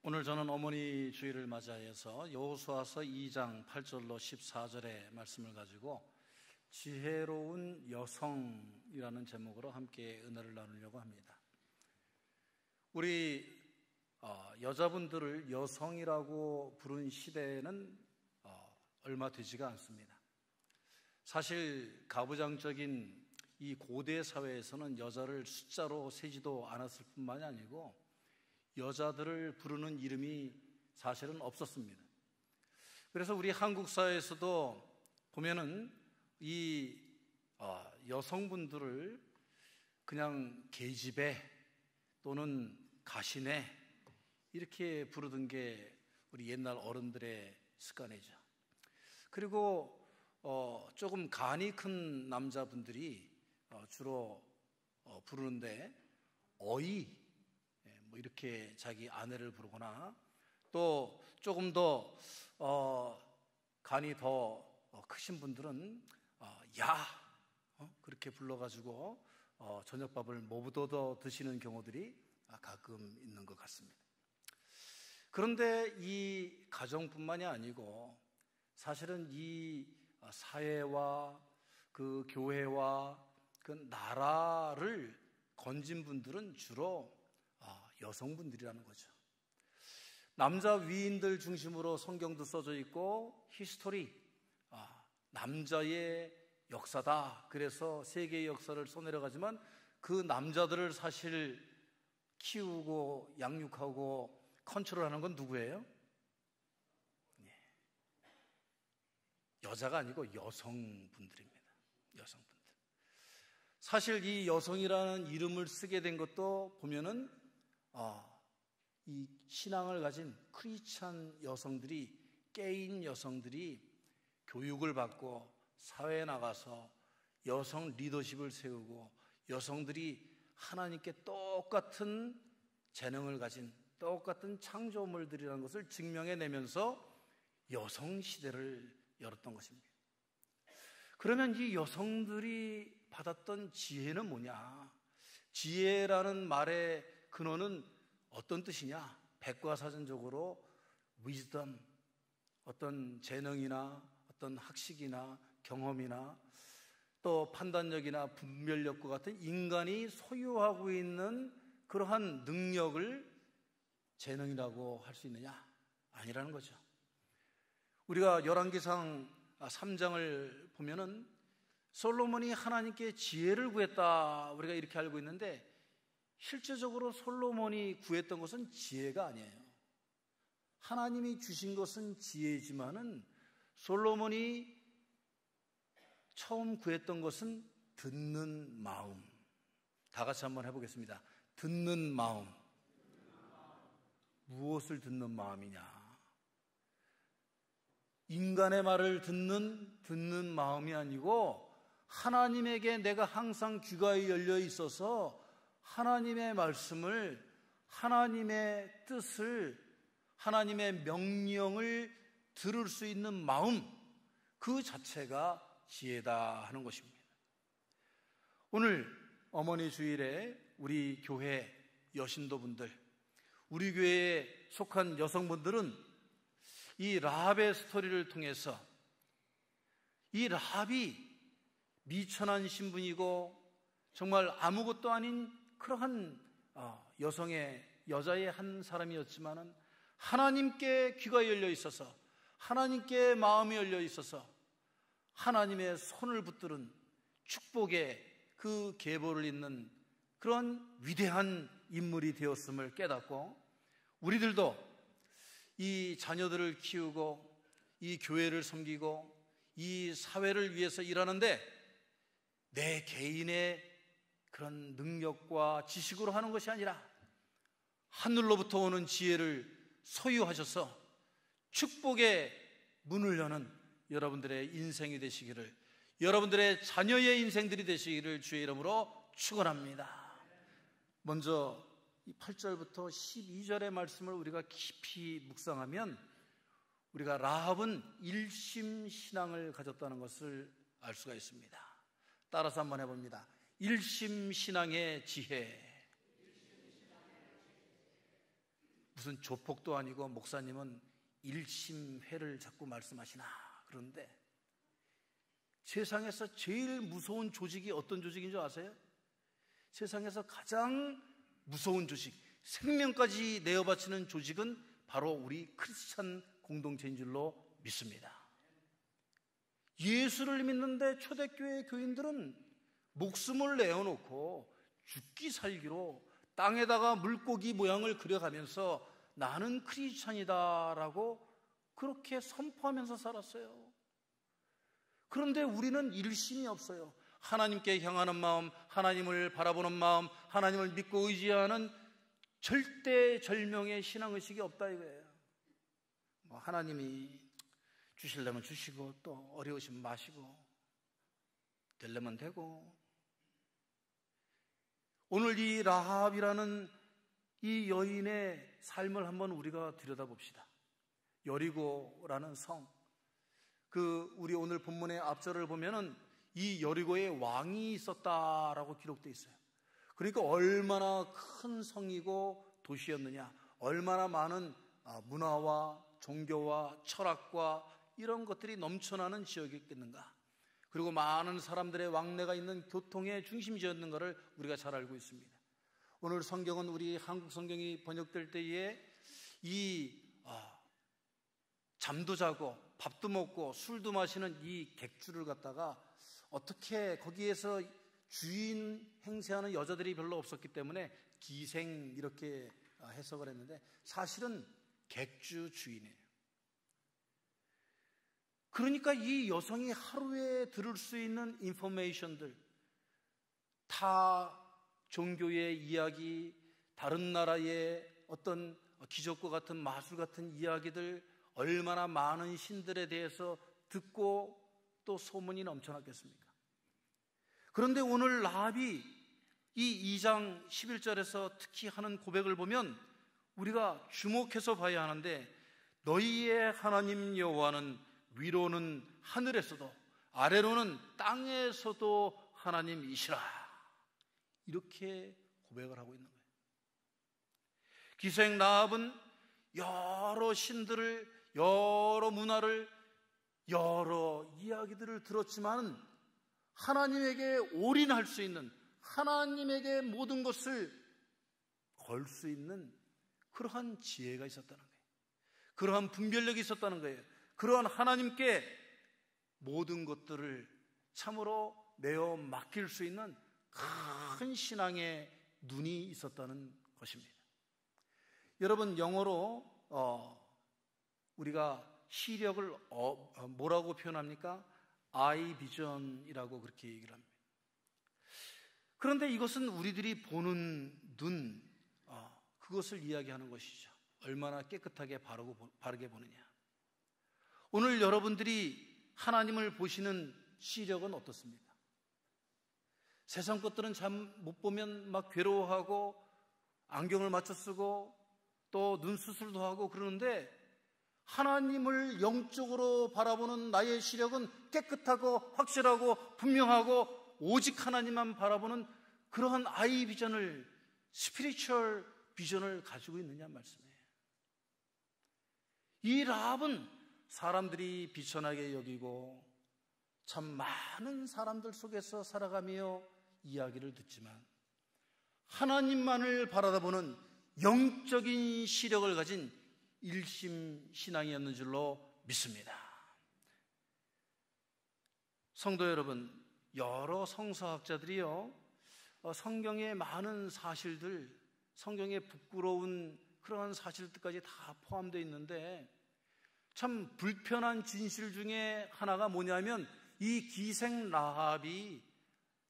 오늘 저는 어머니 주일을 맞이해서 여호수아서 2장 8절로 14절의 말씀을 가지고 지혜로운 여성이라는 제목으로 함께 은혜를 나누려고 합니다. 우리 여자분들을 여성이라고 부른 시대는 얼마 되지가 않습니다. 사실 가부장적인 이 고대 사회에서는 여자를 숫자로 세지도 않았을 뿐만이 아니고 여자들을 부르는 이름이 사실은 없었습니다. 그래서 우리 한국 사회에서도 보면은 이 여성분들을 그냥 계집애 또는 가시네 이렇게 부르던 게 우리 옛날 어른들의 습관이죠. 그리고 조금 간이 큰 남자분들이 주로 부르는데 어이 뭐 이렇게 자기 아내를 부르거나 또 조금 더 간이 더 크신 분들은 야 그렇게 불러가지고 저녁밥을 못얻어 드시는 경우들이 가끔 있는 것 같습니다. 그런데 이 가정뿐만이 아니고 사실은 이 사회와 그 교회와 그 나라를 건진 분들은 주로 여성분들이라는 거죠. 남자 위인들 중심으로 성경도 써져 있고 히스토리, 남자의 역사다. 그래서 세계의 역사를 써내려가지만 그 남자들을 사실 키우고 양육하고 컨트롤하는 건 누구예요? 여자가 아니고 여성분들입니다. 여성분들. 사실 이 여성이라는 이름을 쓰게 된 것도 보면은 이 신앙을 가진 크리스찬 여성들이, 깨인 여성들이 교육을 받고 사회에 나가서 여성 리더십을 세우고 여성들이 하나님께 똑같은 재능을 가진 똑같은 창조물들이라는 것을 증명해내면서 여성 시대를 열었던 것입니다. 그러면 이 여성들이 받았던 지혜는 뭐냐? 지혜라는 말의 근원은 어떤 뜻이냐? 백과사전적으로 wisdom, 어떤 재능이나 어떤 학식이나 경험이나 또 판단력이나 분별력과 같은 인간이 소유하고 있는 그러한 능력을 재능이라고 할 수 있느냐? 아니라는 거죠. 우리가 열왕기상 3장을 보면은 솔로몬이 하나님께 지혜를 구했다 우리가 이렇게 알고 있는데 실제적으로 솔로몬이 구했던 것은 지혜가 아니에요. 하나님이 주신 것은 지혜지만은 솔로몬이 처음 구했던 것은 듣는 마음. 다 같이 한번 해보겠습니다. 듣는 마음. 무엇을 듣는 마음이냐? 인간의 말을 듣는 마음이 아니고 하나님에게 내가 항상 귀가 열려 있어서 하나님의 말씀을, 하나님의 뜻을, 하나님의 명령을 들을 수 있는 마음, 그 자체가 지혜다 하는 것입니다. 오늘 어머니 주일에 우리 교회 여신도분들, 우리 교회에 속한 여성분들은 이 라합의 스토리를 통해서 이 라합이 미천한 신분이고 정말 아무것도 아닌 그러한 여자의 한 사람이었지만은 하나님께 귀가 열려 있어서 하나님께 마음이 열려 있어서 하나님의 손을 붙드는 축복의 그 계보를 잇는 그런 위대한 인물이 되었음을 깨닫고 우리들도 이 자녀들을 키우고 이 교회를 섬기고 이 사회를 위해서 일하는데 내 개인의 그런 능력과 지식으로 하는 것이 아니라 하늘로부터 오는 지혜를 소유하셔서 축복의 문을 여는 여러분들의 인생이 되시기를, 여러분들의 자녀의 인생들이 되시기를 주의 이름으로 축원합니다. 먼저 이 8절부터 12절의 말씀을 우리가 깊이 묵상하면 우리가 라합은 일심신앙을 가졌다는 것을 알 수가 있습니다. 따라서 한번 해봅니다. 일심신앙의 지혜. 무슨 조폭도 아니고 목사님은 일심회를 자꾸 말씀하시나. 그런데 세상에서 제일 무서운 조직이 어떤 조직인 줄 아세요? 세상에서 가장 무서운 조직, 생명까지 내어바치는 조직은 바로 우리 크리스찬 공동체인 줄로 믿습니다. 예수를 믿는데 초대교회 교인들은 목숨을 내어놓고 죽기 살기로 땅에다가 물고기 모양을 그려가면서 나는 크리스찬이다라고 그렇게 선포하면서 살았어요. 그런데 우리는 일심이 없어요. 하나님께 향하는 마음, 하나님을 바라보는 마음, 하나님을 믿고 의지하는 절대절명의 신앙의식이 없다 이거예요. 하나님이 주시려면 주시고 또 어려우시면 마시고 되려면 되고. 오늘 이 라합이라는 이 여인의 삶을 한번 우리가 들여다봅시다. 여리고라는 성, 우리 오늘 본문의 앞절을 보면은 이 여리고에 왕이 있었다라고 기록되어 있어요. 그러니까 얼마나 큰 성이고 도시였느냐, 얼마나 많은 문화와 종교와 철학과 이런 것들이 넘쳐나는 지역이었겠는가. 그리고 많은 사람들의 왕래가 있는 교통의 중심지였는가를 우리가 잘 알고 있습니다. 오늘 성경은 우리 한국 성경이 번역될 때에 잠도 자고 밥도 먹고 술도 마시는 이 객주를 갖다가 어떻게 거기에서 주인 행세하는 여자들이 별로 없었기 때문에 기생 이렇게 해석을 했는데 사실은 객주 주인이에요. 그러니까 이 여성이 하루에 들을 수 있는 인포메이션들, 타 종교의 이야기, 다른 나라의 어떤 기적과 같은 마술 같은 이야기들, 얼마나 많은 신들에 대해서 듣고 또 소문이 넘쳐났겠습니까? 그런데 오늘 라합이 이 2장 11절에서 특히 하는 고백을 보면 우리가 주목해서 봐야 하는데, 너희의 하나님 여호와는 위로는 하늘에서도 아래로는 땅에서도 하나님이시라, 이렇게 고백을 하고 있는 거예요. 기생 라합은 여러 신들을, 여러 문화를, 여러 이야기들을 들었지만 하나님에게 올인할 수 있는, 하나님에게 모든 것을 걸 수 있는 그러한 지혜가 있었다는 거예요. 그러한 분별력이 있었다는 거예요. 그러한 하나님께 모든 것들을 참으로 내어 맡길 수 있는 큰 신앙의 눈이 있었다는 것입니다. 여러분, 영어로 우리가 시력을 뭐라고 표현합니까? 아이 비전이라고 그렇게 얘기를 합니다. 그런데 이것은 우리들이 보는 눈, 그것을 이야기하는 것이죠. 얼마나 깨끗하게 바르게 보느냐. 오늘 여러분들이 하나님을 보시는 시력은 어떻습니까? 세상 것들은 잘 못 보면 막 괴로워하고 안경을 맞춰 쓰고 또 눈 수술도 하고 그러는데, 하나님을 영적으로 바라보는 나의 시력은 깨끗하고 확실하고 분명하고 오직 하나님만 바라보는 그러한 아이 비전을, 스피리추얼 비전을 가지고 있느냐 말씀이에요. 이 라합은 사람들이 비천하게 여기고 참 많은 사람들 속에서 살아가며 이야기를 듣지만 하나님만을 바라보는 영적인 시력을 가진 일심 신앙이었는 줄로 믿습니다. 성도 여러분, 여러 성서학자들이요, 성경의 많은 사실들, 성경의 부끄러운 그러한 사실들까지 다 포함되어 있는데, 참 불편한 진실 중에 하나가 뭐냐면 이 기생 라합이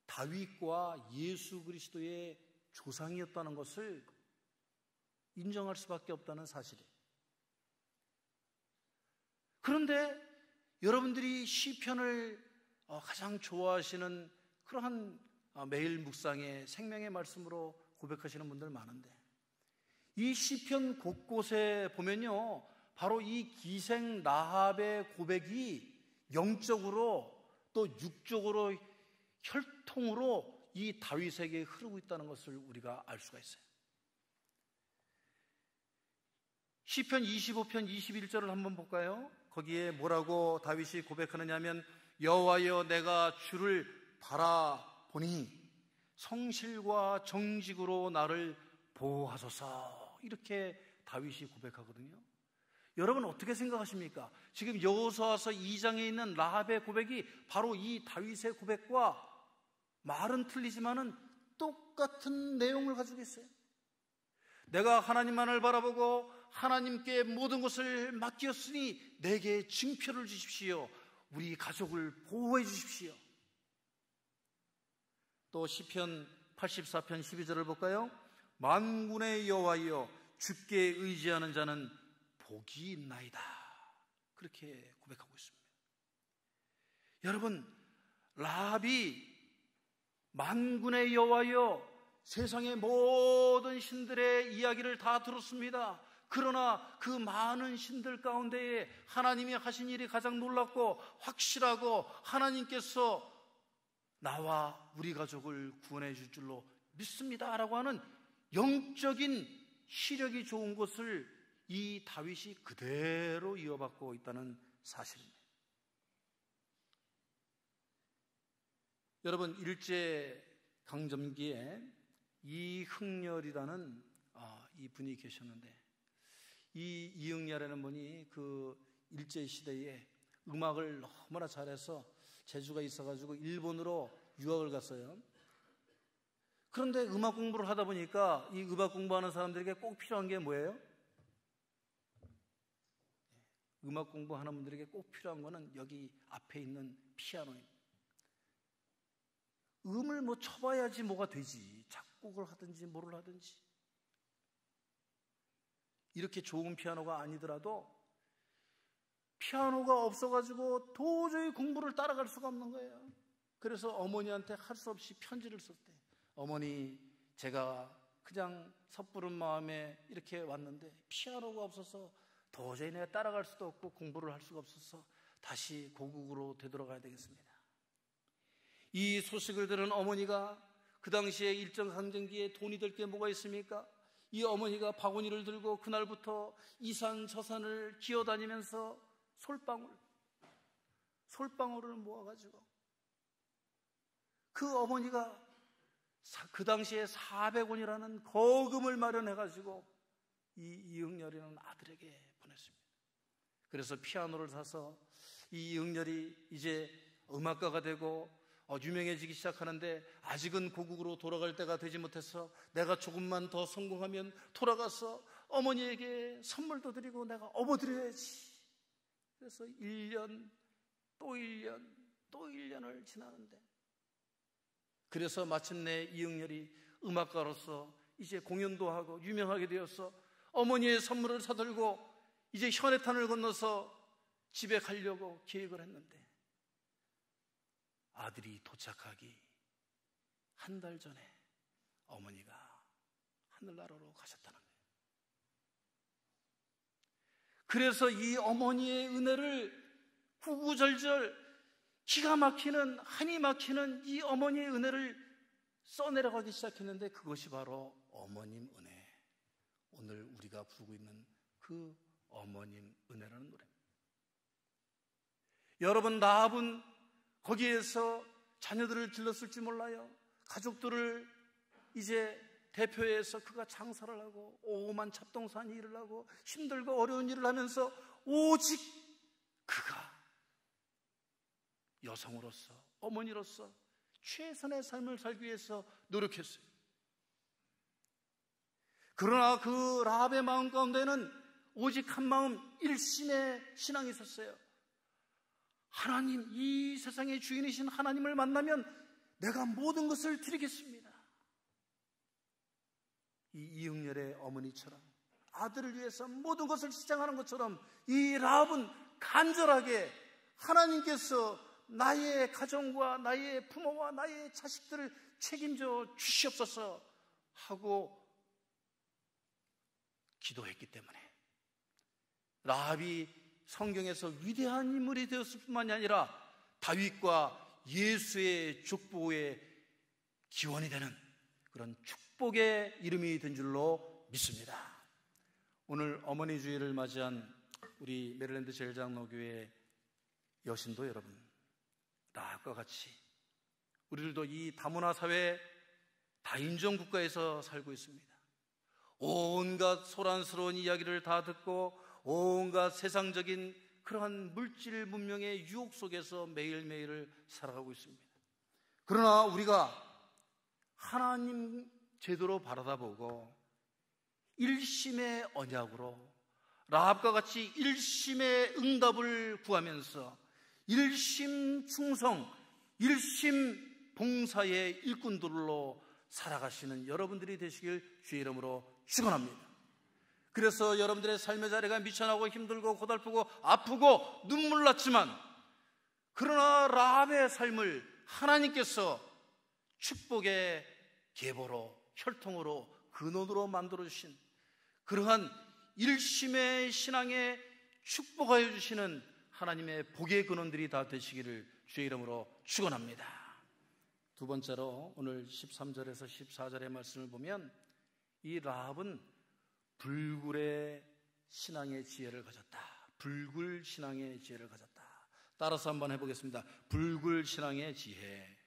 다윗과 예수 그리스도의 조상이었다는 것을 인정할 수밖에 없다는 사실이에요. 그런데 여러분들이 시편을 가장 좋아하시는 그러한 매일 묵상의 생명의 말씀으로 고백하시는 분들 많은데, 이 시편 곳곳에 보면요, 바로 이 기생 라합의 고백이 영적으로 또 육적으로 혈통으로 이 다윗에게 흐르고 있다는 것을 우리가 알 수가 있어요. 시편 25편 21절을 한번 볼까요? 거기에 뭐라고 다윗이 고백하느냐면 여호와여 내가 주를 바라보니 성실과 정직으로 나를 보호하소서. 이렇게 다윗이 고백하거든요. 여러분 어떻게 생각하십니까? 지금 여호수아서 2장에 있는 라합의 고백이 바로 이 다윗의 고백과 말은 틀리지만은 똑같은 내용을 가지고 있어요. 내가 하나님만을 바라보고 하나님께 모든 것을 맡겼으니 내게 증표를 주십시오. 우리 가족을 보호해 주십시오. 또 시편 84편 12절을 볼까요? 만군의 여호와여 주께 의지하는 자는 복이 있나이다. 그렇게 고백하고 있습니다. 여러분, 라합이 만군의 여호와여 세상의 모든 신들의 이야기를 다 들었습니다. 그러나 그 많은 신들 가운데에 하나님이 하신 일이 가장 놀랍고 확실하고 하나님께서 나와 우리 가족을 구원해 줄 줄로 믿습니다 라고 하는 영적인 시력이 좋은 것을 이 다윗이 그대로 이어받고 있다는 사실입니다. 여러분, 일제강점기에 이흥렬이라는 이 분이 계셨는데, 이 이흥렬이라는 분이 그 일제시대에 음악을 너무나 잘해서 재주가 있어가지고 일본으로 유학을 갔어요. 그런데 음악 공부를 하다 보니까 이 음악 공부하는 사람들에게 꼭 필요한 게 뭐예요? 음악 공부하는 분들에게 꼭 필요한 거는 여기 앞에 있는 피아노입니다. 음을 뭐 쳐봐야지 뭐가 되지. 작곡을 하든지 뭐를 하든지. 이렇게 좋은 피아노가 아니더라도 피아노가 없어가지고 도저히 공부를 따라갈 수가 없는 거예요. 그래서 어머니한테 할 수 없이 편지를 썼대. 어머니, 제가 그냥 섣부른 마음에 이렇게 왔는데 피아노가 없어서 도저히 내가 따라갈 수도 없고 공부를 할 수가 없어서 다시 고국으로 되돌아가야 되겠습니다. 이 소식을 들은 어머니가 그 당시에 일제강점기에 돈이 될 게 뭐가 있습니까? 이 어머니가 바구니를 들고 그날부터 이 산 저 산을 기어다니면서 솔방울을 모아가지고 그 어머니가 그 당시에 400원이라는 거금을 마련해가지고 이 이흥렬이라는 아들에게 보냈습니다. 그래서 피아노를 사서 이 이흥렬이 이제 음악가가 되고 유명해지기 시작하는데 아직은 고국으로 돌아갈 때가 되지 못해서 내가 조금만 더 성공하면 돌아가서 어머니에게 선물도 드리고 내가 업어드려야지. 그래서 1년 또 1년 또 1년을 지나는데, 그래서 마침내 이흥렬이 음악가로서 이제 공연도 하고 유명하게 되어서 어머니의 선물을 사들고 이제 현해탄을 건너서 집에 가려고 계획을 했는데 아들이 도착하기 한 달 전에 어머니가 하늘나라로 가셨다는 거예요. 그래서 이 어머니의 은혜를 구구절절 기가 막히는, 한이 막히는 이 어머니의 은혜를 써내려가기 시작했는데 그것이 바로 어머님 은혜, 오늘 우리가 부르고 있는 그 어머님 은혜라는 노래입니다. 여러분, 라합은 거기에서 자녀들을 길렀을지 몰라요. 가족들을 이제 대표해서 그가 장사를 하고 오만 잡동사니 일을 하고 힘들고 어려운 일을 하면서 오직 그가 여성으로서, 어머니로서 최선의 삶을 살기 위해서 노력했어요. 그러나 그 라합의 마음 가운데는 오직 한 마음, 일심의 신앙이 있었어요. 하나님, 이 세상의 주인이신 하나님을 만나면 내가 모든 것을 드리겠습니다. 이 이흥렬의 어머니처럼 아들을 위해서 모든 것을 시장하는 것처럼 이 라합은 간절하게 하나님께서 나의 가정과 나의 부모와 나의 자식들을 책임져 주시옵소서 하고 기도했기 때문에 라합이 성경에서 위대한 인물이 되었을 뿐만이 아니라 다윗과 예수의 족보의 기원이 되는 그런 축복의 이름이 된 줄로 믿습니다. 오늘 어머니 주일을 맞이한 우리 메릴랜드 제일장로교회 여신도 여러분, 라합과 같이 우리들도 이 다문화 사회, 다인종 국가에서 살고 있습니다. 온갖 소란스러운 이야기를 다 듣고 온갖 세상적인 그러한 물질 문명의 유혹 속에서 매일매일을 살아가고 있습니다. 그러나 우리가 하나님 제대로 바라다보고 일심의 언약으로 라합과 같이 일심의 응답을 구하면서 일심 충성, 일심 봉사의 일꾼들로 살아가시는 여러분들이 되시길 주의 이름으로 축원합니다. 그래서 여러분들의 삶의 자리가 미천하고 힘들고 고달프고 아프고 눈물 났지만, 그러나 라합의 삶을 하나님께서 축복의 계보로, 혈통으로, 근원으로 만들어주신 그러한 일심의 신앙에 축복하여 주시는 하나님의 복의 근원들이 다 되시기를 주의 이름으로 축원합니다. 두 번째로 오늘 13절에서 14절의 말씀을 보면 이 라합은 불굴의 신앙의 지혜를 가졌다. 불굴 신앙의 지혜를 가졌다. 따라서 한번 해보겠습니다. 불굴 신앙의 지혜.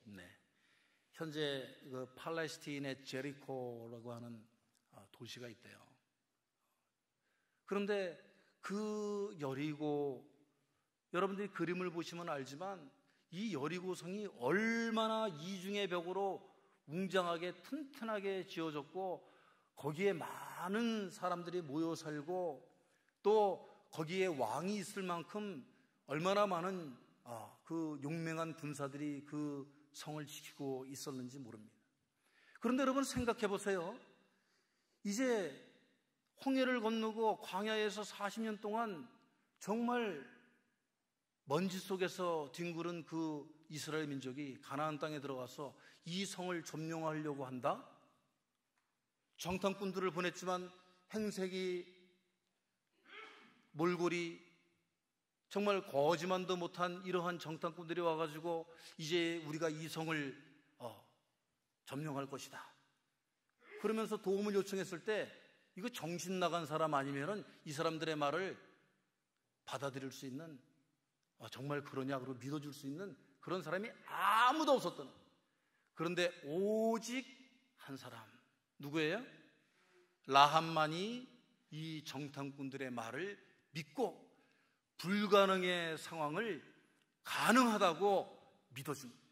네. 현재 그 팔레스타인의 제리코라고 하는 도시가 있대요. 그런데 그 여리고, 여러분들이 그림을 보시면 알지만 이 여리고성이 얼마나 이중의 벽으로 웅장하게 튼튼하게 지어졌고, 거기에 많은 사람들이 모여 살고, 또 거기에 왕이 있을 만큼 얼마나 많은 그 용맹한 군사들이 그 성을 지키고 있었는지 모릅니다. 그런데 여러분 생각해 보세요. 이제 홍해를 건너고 광야에서 40년 동안 정말 먼지 속에서 뒹구른 그 이스라엘 민족이 가나안 땅에 들어가서 이 성을 점령하려고 한다? 정탐꾼들을 보냈지만 행색이, 몰골이, 정말 거짓만도 못한 이러한 정탐꾼들이 와가지고 이제 우리가 이 성을 점령할 것이다. 그러면서 도움을 요청했을 때 이거 정신 나간 사람 아니면은 이 사람들의 말을 받아들일 수 있는, 정말 그러냐 그러고 믿어줄 수 있는 그런 사람이 아무도 없었던. 그런데 오직 한 사람, 누구예요? 라합만이 이 정탐꾼들의 말을 믿고 불가능의 상황을 가능하다고 믿어줍니다.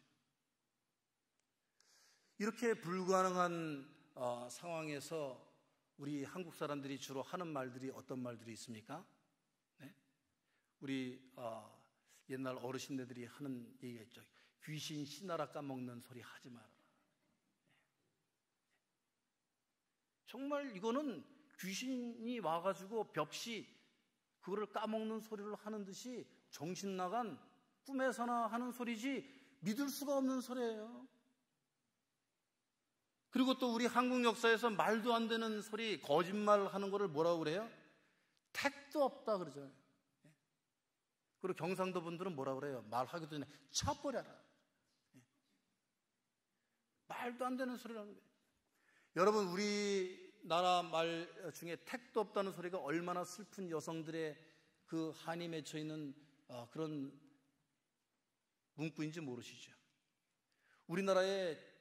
이렇게 불가능한 상황에서 우리 한국 사람들이 주로 하는 말들이 어떤 말들이 있습니까? 네? 우리 옛날 어르신들이 하는 얘기가 있죠. 귀신 씨나라 까먹는 소리 하지 마라. 정말 이거는 귀신이 와가지고 벽시 그거를 까먹는 소리를 하는 듯이 정신 나간 꿈에서나 하는 소리지 믿을 수가 없는 소리예요. 그리고 또 우리 한국 역사에서 말도 안 되는 소리, 거짓말 하는 거를 뭐라고 그래요? 택도 없다 그러죠. 그리고 경상도 분들은 뭐라고 그래요? 말하기도 전에 쳐버려라. 말도 안 되는 소리를 하는 거예요. 여러분, 우리나라 말 중에 택도 없다는 소리가 얼마나 슬픈 여성들의 그 한이 맺혀 있는 그런 문구인지 모르시죠? 우리나라에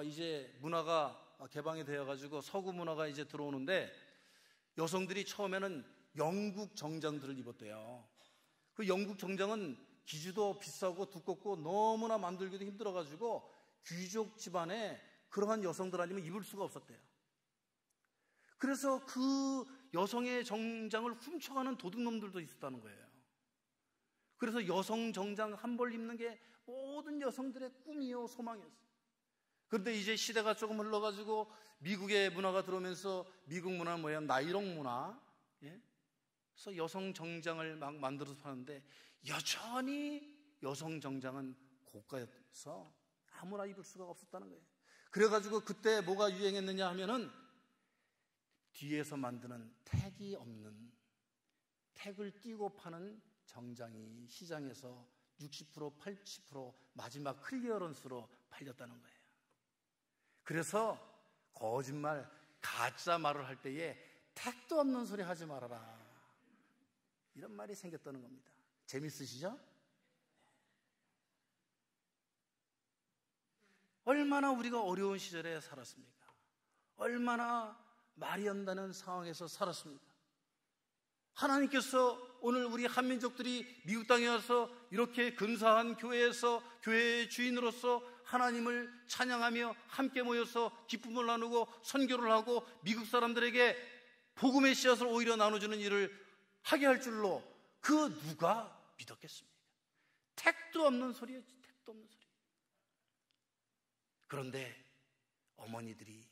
이제 문화가 개방이 되어가지고 서구 문화가 이제 들어오는데 여성들이 처음에는 영국 정장들을 입었대요. 그 영국 정장은 기주도 비싸고 두껍고 너무나 만들기도 힘들어가지고 귀족 집안에 그러한 여성들 아니면 입을 수가 없었대요. 그래서 그 여성의 정장을 훔쳐가는 도둑놈들도 있었다는 거예요. 그래서 여성 정장 한 벌 입는 게 모든 여성들의 꿈이요, 소망이었어요. 그런데 이제 시대가 조금 흘러가지고 미국의 문화가 들어오면서 미국 문화는 뭐예요? 나이롱 문화. 그래서 여성 정장을 막 만들어서 파는데 여전히 여성 정장은 고가여서 아무나 입을 수가 없었다는 거예요. 그래가지고 그때 뭐가 유행했느냐 하면은 뒤에서 만드는 택이 없는, 택을 띄고 파는 정장이 시장에서 60%, 80% 마지막 클리어런스로 팔렸다는 거예요. 그래서 거짓말, 가짜 말을 할 때에 택도 없는 소리 하지 말아라, 이런 말이 생겼다는 겁니다. 재밌으시죠? 얼마나 우리가 어려운 시절에 살았습니까? 얼마나 말이 안다는 상황에서 살았습니까? 하나님께서 오늘 우리 한민족들이 미국 땅에 와서 이렇게 근사한 교회에서 교회의 주인으로서 하나님을 찬양하며 함께 모여서 기쁨을 나누고 선교를 하고 미국 사람들에게 복음의 씨앗을 오히려 나눠주는 일을 하게 할 줄로 그 누가 믿었겠습니까? 택도 없는 소리였지, 택도 없는 소리. 그런데 어머니들이,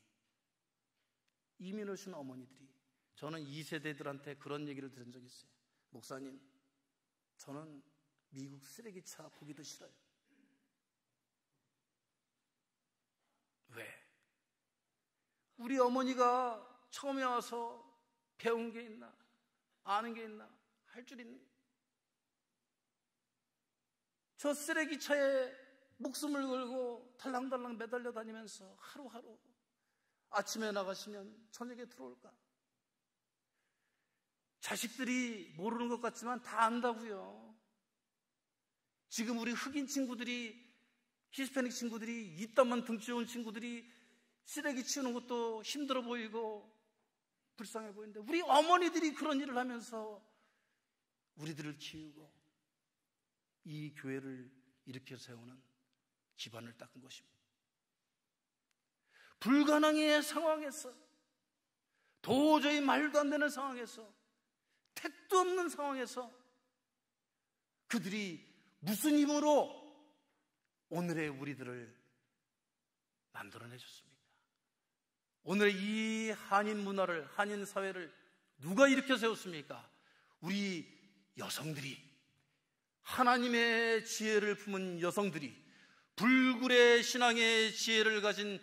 이민 오신 어머니들이, 저는 2세대들한테 그런 얘기를 들은 적이 있어요. 목사님, 저는 미국 쓰레기차 보기도 싫어요. 왜? 우리 어머니가 처음에 와서 배운 게 있나, 아는 게 있나, 할 줄 있는, 저 쓰레기차에 목숨을 걸고 달랑달랑 매달려 다니면서 하루하루 아침에 나가시면 저녁에 들어올까? 자식들이 모르는 것 같지만 다 안다고요. 지금 우리 흑인 친구들이, 히스패닉 친구들이, 이따만 등치 좋은 친구들이 쓰레기 치우는 것도 힘들어 보이고 불쌍해 보이는데, 우리 어머니들이 그런 일을 하면서 우리들을 키우고 이 교회를 일으켜 세우는 기반을 닦은 것입니다. 불가능의 상황에서, 도저히 말도 안 되는 상황에서, 택도 없는 상황에서 그들이 무슨 힘으로 오늘의 우리들을 만들어내셨습니까? 오늘 이 한인 문화를, 한인 사회를 누가 일으켜 세웠습니까? 우리 여성들이, 하나님의 지혜를 품은 여성들이, 불굴의 신앙의 지혜를 가진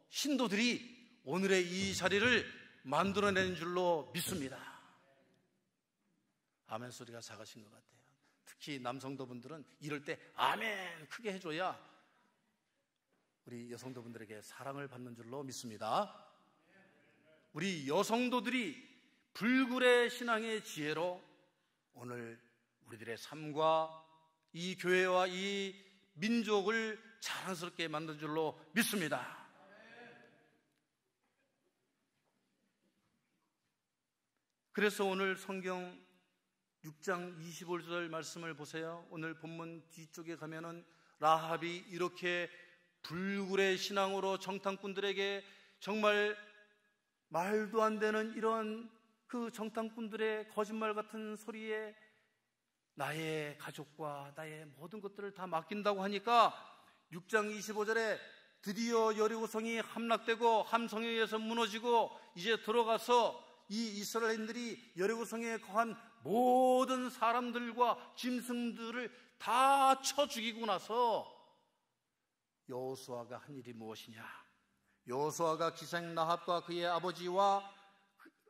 신도들이 오늘의 이 자리를 만들어낸 줄로 믿습니다. 아멘 소리가 작으신 것 같아요. 특히 남성도분들은 이럴 때 아멘 크게 해줘야 우리 여성도분들에게 사랑을 받는 줄로 믿습니다. 우리 여성도들이 불굴의 신앙의 지혜로 오늘 우리들의 삶과 이 교회와 이 민족을 자랑스럽게 만든 줄로 믿습니다. 그래서 오늘 성경 6장 25절 말씀을 보세요. 오늘 본문 뒤쪽에 가면은 라합이 이렇게 불굴의 신앙으로 정탐꾼들에게 정말 말도 안 되는 이런 그 정탐꾼들의 거짓말 같은 소리에 나의 가족과 나의 모든 것들을 다 맡긴다고 하니까 6장 25절에 드디어 여리고성이 함락되고 함성에 의해서 무너지고 이제 들어가서 이 이스라엘인들이 여리고성에 거한 모든 사람들과 짐승들을 다 쳐 죽이고 나서 여호수아가 한 일이 무엇이냐? 여호수아가 기생 라합과 그의 아버지와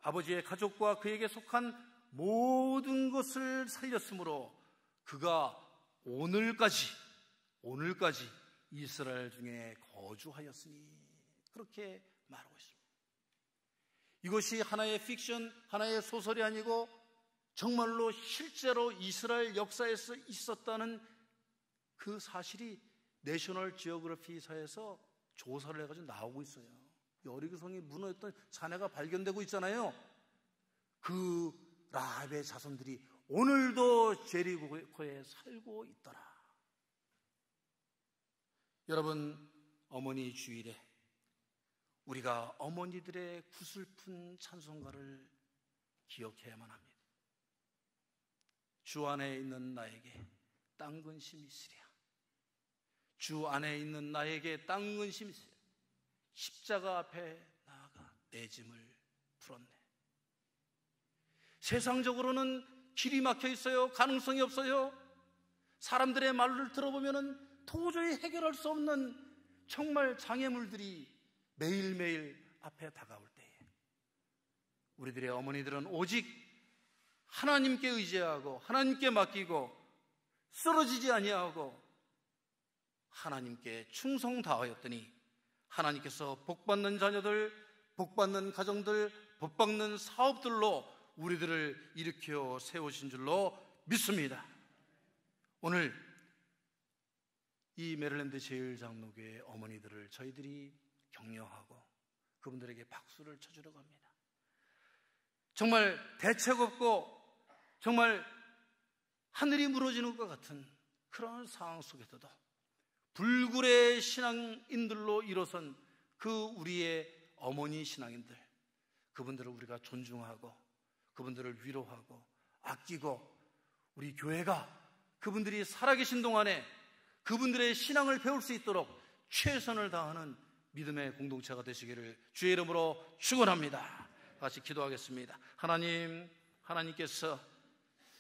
아버지의 가족과 그에게 속한 모든 것을 살렸으므로 그가 오늘까지 이스라엘 중에 거주하였으니, 그렇게 말하고 있습니다. 이것이 하나의 픽션, 하나의 소설이 아니고 정말로 실제로 이스라엘 역사에서 있었다는 그 사실이 내셔널 지오그래피사에서 조사를 해가지고 나오고 있어요. 여리고성이 무너졌던 잔해가 발견되고 있잖아요. 그 라합의 자손들이 오늘도 제리고에 살고 있더라. 여러분, 어머니 주일에 우리가 어머니들의 구슬픈 찬송가를 기억해야만 합니다. 주 안에 있는 나에게 땅 근심이 있으랴. 주 안에 있는 나에게 땅 근심이 있으랴. 십자가 앞에 나아가 내 짐을 풀었네. 세상적으로는 길이 막혀 있어요. 가능성이 없어요. 사람들의 말을 들어보면 도저히 해결할 수 없는 정말 장애물들이 매일매일 앞에 다가올 때에 우리들의 어머니들은 오직 하나님께 의지하고 하나님께 맡기고 쓰러지지 아니하고 하나님께 충성 다하였더니 하나님께서 복받는 자녀들, 복받는 가정들, 복받는 사업들로 우리들을 일으켜 세우신 줄로 믿습니다. 오늘 이 메릴랜드 제일장로교회 어머니들을 저희들이 격려하고 그분들에게 박수를 쳐주려고 합니다. 정말 대책 없고 정말 하늘이 무너지는 것 같은 그런 상황 속에서도 불굴의 신앙인들로 일어선 그 우리의 어머니 신앙인들, 그분들을 우리가 존중하고 그분들을 위로하고 아끼고 우리 교회가 그분들이 살아계신 동안에 그분들의 신앙을 배울 수 있도록 최선을 다하는 믿음의 공동체가 되시기를 주의 이름으로 축원합니다. 같이 기도하겠습니다. 하나님께서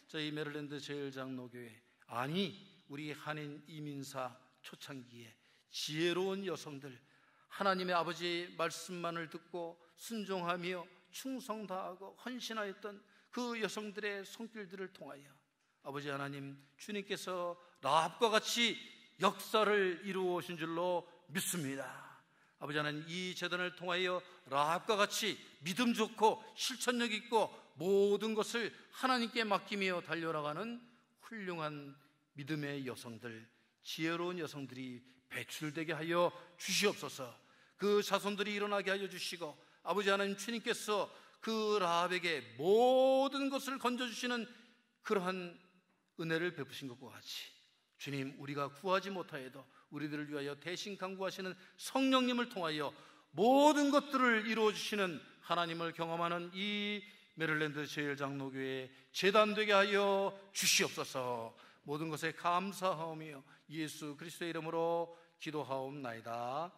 저희 메릴랜드 제일장로교회, 아니 우리 한인 이민사 초창기에 지혜로운 여성들, 하나님의 아버지 말씀만을 듣고 순종하며 충성 다하고 헌신하였던 그 여성들의 손길들을 통하여 아버지 하나님, 주님께서 라합과 같이 역사를 이루어 오신 줄로 믿습니다. 아버지 하나님, 이 재단을 통하여 라합과 같이 믿음 좋고 실천력 있고 모든 것을 하나님께 맡기며 달려나가는 훌륭한 믿음의 여성들, 지혜로운 여성들이 배출되게 하여 주시옵소서. 그 자손들이 일어나게 하여 주시고 아버지 하나님, 주님께서 그 라합에게 모든 것을 건져주시는 그러한 은혜를 베푸신 것과 같이 주님, 우리가 구하지 못하여도 우리들을 위하여 대신 간구하시는 성령님을 통하여 모든 것들을 이루어 주시는 하나님을 경험하는 이 메릴랜드 제일장로교회 재단되게 하여 주시옵소서. 모든 것에 감사하오며 예수 그리스도의 이름으로 기도하옵나이다.